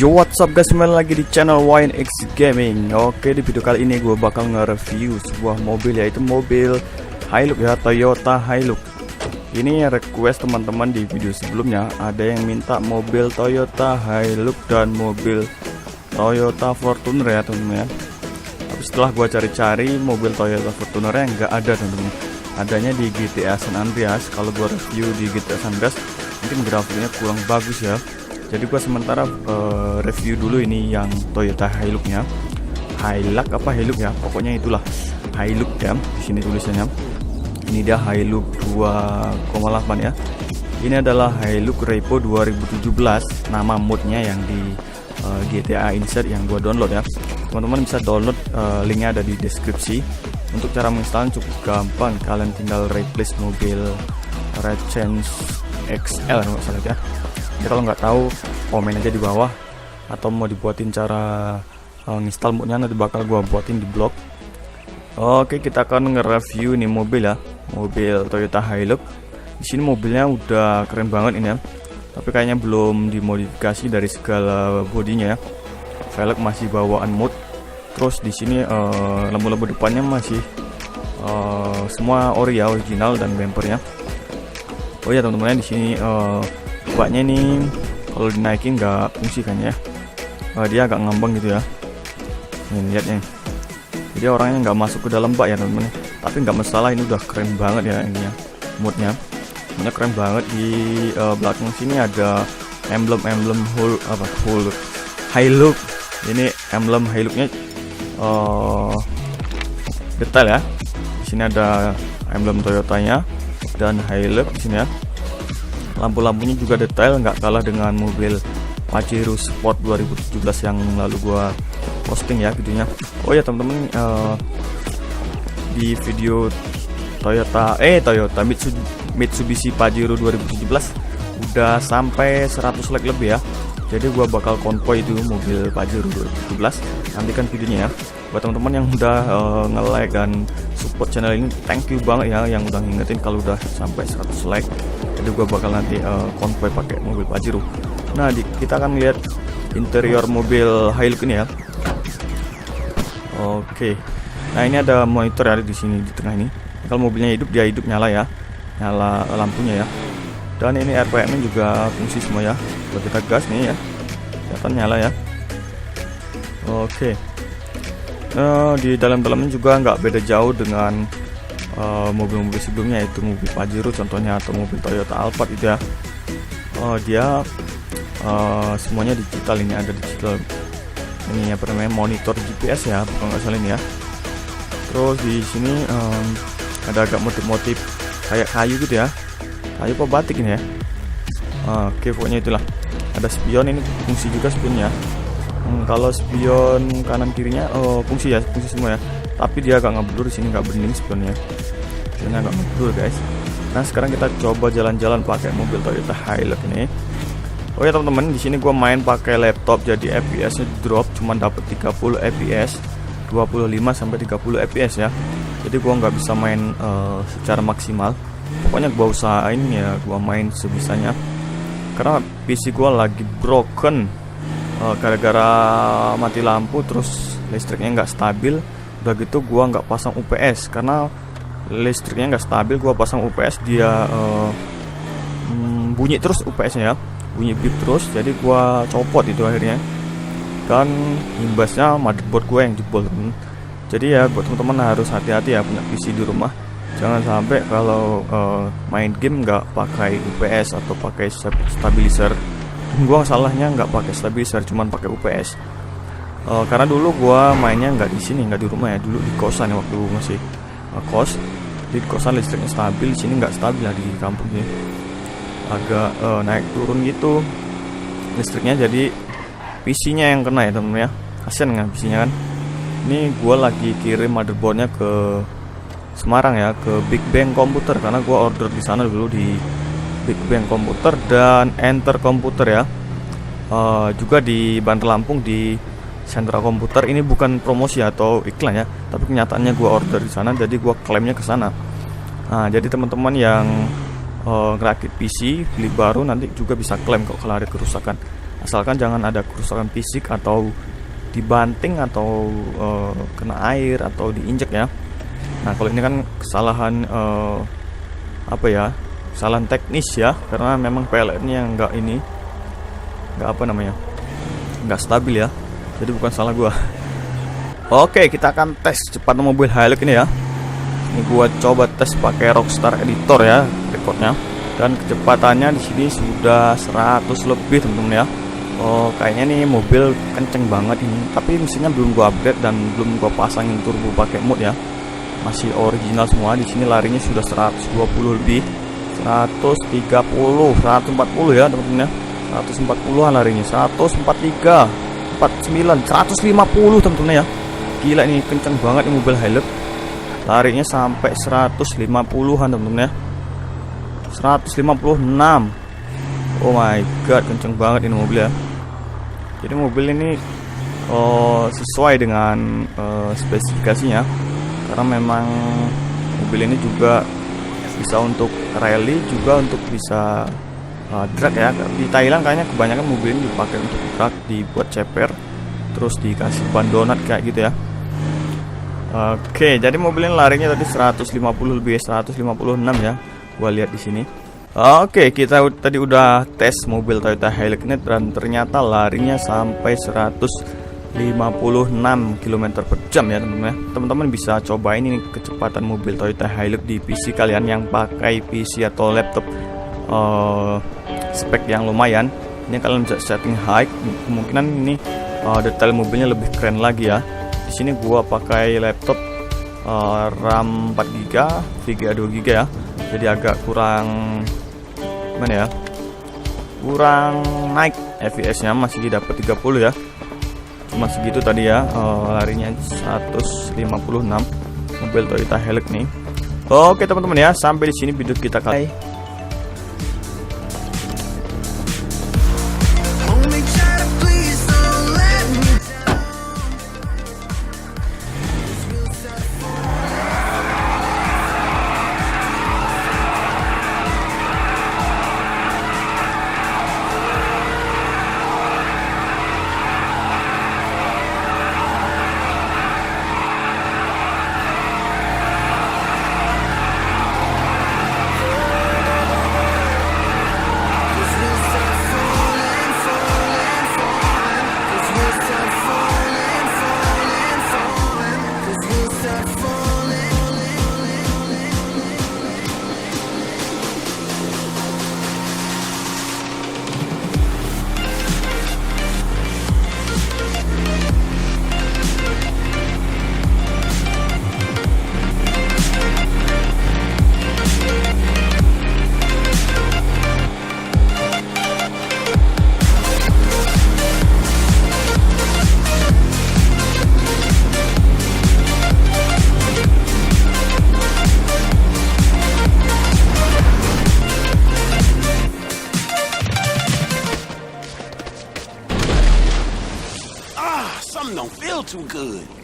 Yo, what's up guys, kembali lagi di channel YNX Gaming. Oke, di video kali ini gue bakal nge-review sebuah mobil, yaitu mobil Hilux ya, Toyota Hilux. Ini request teman-teman di video sebelumnya, ada yang minta mobil Toyota Hilux dan mobil Toyota Fortuner ya teman-teman ya. Tapi setelah gue cari-cari, mobil Toyota Fortuner yang nggak ada teman-teman, adanya di GTA San Andreas. Kalau gue review di GTA San Andreas mungkin grafiknya kurang bagus ya. Jadi gua sementara review dulu ini yang Toyota Hilux-nya. Hilux apa Hilux ya? Pokoknya itulah Hilux ya. Di sini tulisannya. Ini dia Hilux 2,8 ya. Ini adalah Hilux Repo 2017. Nama modnya yang di GTA Insert yang gua download ya. Teman-teman bisa download, linknya ada di deskripsi. Untuk cara menginstal cukup gampang. Kalian tinggal replace mobil Recence XL kalau nggak salah ya. Jadi kalau nggak tahu, komen aja di bawah, atau mau dibuatin cara nginstal modnya nanti bakal gua buatin di blog. Oke, kita akan nge-review nih mobil ya, mobil Toyota Hilux. Di sini mobilnya udah keren banget ini ya, tapi kayaknya belum dimodifikasi dari segala bodinya ya. Velg masih bawaan mod. Terus di sini lampu-lampu depannya masih semua ori ya, original, dan bumpernya. Oh ya teman-teman, di sini baknya ini kalau dinaikin nggak fungsi kan ya, dia agak ngambang gitu ya. Nih lihatnya, jadi orangnya nggak masuk ke dalam bak ya teman-teman. Tapi nggak masalah, ini udah keren banget ya ini ya, modnya keren banget. Di belakang sini ada emblem Hilux. Ini emblem Hiluxnya detail ya. Di sini ada emblem Toyotanya dan Hilux di sini ya. Lampu-lampunya juga detail, nggak kalah dengan mobil Pajero Sport 2017 yang lalu gua posting ya videonya. Oh ya teman-teman, di video Toyota Mitsubishi Pajero 2017 udah sampai 100 like lebih ya. Jadi gua bakal konvoy itu mobil Pajero 2017. Nantikan videonya ya. Buat teman-teman yang udah nge-like dan support channel ini, thank you banget ya yang udah ngingetin kalau udah sampai 100 like. Jadi gua bakal nanti konvoy pakai mobil Pajero. Nah, kita akan lihat interior mobil Hilux ini ya. Oke. Nah, ini ada monitor ya di sini di tengah ini. Kalau mobilnya hidup, dia hidup nyala ya. Nyala lampunya ya. Dan ini RPM juga fungsi semua ya. Kalau kita gas nih ya, kelihatan nyala ya. Oke. Di dalamnya juga nggak beda jauh dengan mobil-mobil sebelumnya, yaitu mobil Pajero contohnya, atau mobil Toyota Alphard itu ya. Dia semuanya digital, ini ada digital. Ini apa namanya, monitor GPS ya, kalau nggak salah ini ya. Terus di sini ada agak motif-motif kayak kayu gitu ya. Kayu apa batik ini ya. Oke, pokoknya itulah. Ada spion, ini fungsi juga spionnya. Kalau spion kanan kirinya fungsi semua ya. Tapi dia agak ngeblur di sini, nggak bening spionnya. Spionnya agak ngeblur guys. Nah, sekarang kita coba jalan-jalan pakai mobil Toyota Hilux ini. Oh ya teman-teman, di sini gua main pakai laptop, jadi FPS-nya drop, cuma dapat 30 FPS, 25 sampai 30 FPS ya. Jadi gua nggak bisa main secara maksimal. Pokoknya gua usahain ya, gua main sebisanya. Karena PC gua lagi broken gara-gara mati lampu, terus listriknya nggak stabil. Udah gitu gua nggak pasang UPS, karena listriknya nggak stabil. Gua pasang UPS, dia bunyi terus UPS-nya ya, bunyi beep terus. Jadi gua copot itu akhirnya, dan imbasnya motherboard gua yang jebol. Jadi ya buat teman-teman harus hati-hati ya punya PC di rumah. Jangan sampai kalau main game nggak pakai UPS atau pakai stabilizer. Gua salahnya nggak pakai stabilizer, cuman pakai UPS. Karena dulu gua mainnya nggak di sini, nggak di rumah ya, dulu di kosan ya, waktu masih kos. Di kosan listriknya stabil, di sini nggak stabil ya, di kampung sini agak naik turun gitu listriknya. Jadi PC-nya yang kena ya temen ya, kasian nggak PC-nya kan. Ini gua lagi kirim motherboardnya ke Semarang ya, ke Big Bang Komputer, karena gua order di sana dulu di Big Bang Komputer dan Enter Komputer ya. Juga di Bandar Lampung di Sentra Komputer. Ini bukan promosi atau iklan ya, tapi kenyataannya gua order di sana, jadi gua klaimnya ke sana. Nah, jadi teman-teman yang ngerakit PC beli baru nanti juga bisa klaim kok kalau ada kerusakan. asalkan jangan ada kerusakan fisik atau dibanting atau kena air atau diinjek ya. Nah kalau ini kan kesalahan kesalahan teknis ya, karena memang PLN-nya nggak stabil ya, jadi bukan salah gua. Oke, kita akan tes cepat mobil Hilux ini ya. Ini gua coba tes pakai Rockstar Editor ya, recordnya, dan kecepatannya di sini sudah 100 lebih teman-teman ya. Oh, kayaknya nih mobil kenceng banget ini, tapi mesinnya belum gua upgrade dan belum gua pasangin turbo pakai mode ya. Masih original semua. Di sini larinya sudah 120 lebih, 130, 140 ya teman-teman ya. 140-an larinya, 143, 49, 150 teman-teman ya. Gila ini kenceng banget ini mobil Hilux. Larinya sampai 150-an teman-teman ya. 156. Oh my god, kenceng banget ini mobil ya. Jadi mobil ini sesuai dengan spesifikasinya, karena memang mobil ini juga bisa untuk rally, juga untuk bisa drag ya. Di Thailand kayaknya kebanyakan mobil ini dipakai untuk drag, dibuat ceper, terus dikasih ban donat kayak gitu ya. Oke, jadi mobil ini larinya tadi 150 lebih, 156 ya. Gua lihat di sini. Oke, kita tadi udah tes mobil Toyota Hilux ini dan ternyata larinya sampai 156 km per jam ya teman-teman. Teman-teman bisa cobain ini kecepatan mobil Toyota Hilux di PC kalian yang pakai PC atau laptop spek yang lumayan. Ini kalian bisa setting high, kemungkinan ini detail mobilnya lebih keren lagi ya. Di sini gua pakai laptop RAM 4GB, VGA 2GB ya. Jadi agak kurang kurang naik FPS-nya, masih dapat 30 ya. Cuma segitu tadi ya, larinya 156 mobil Toyota Hilux nih. Oke teman-teman ya, sampai di sini video kita kali. Something don't feel too good.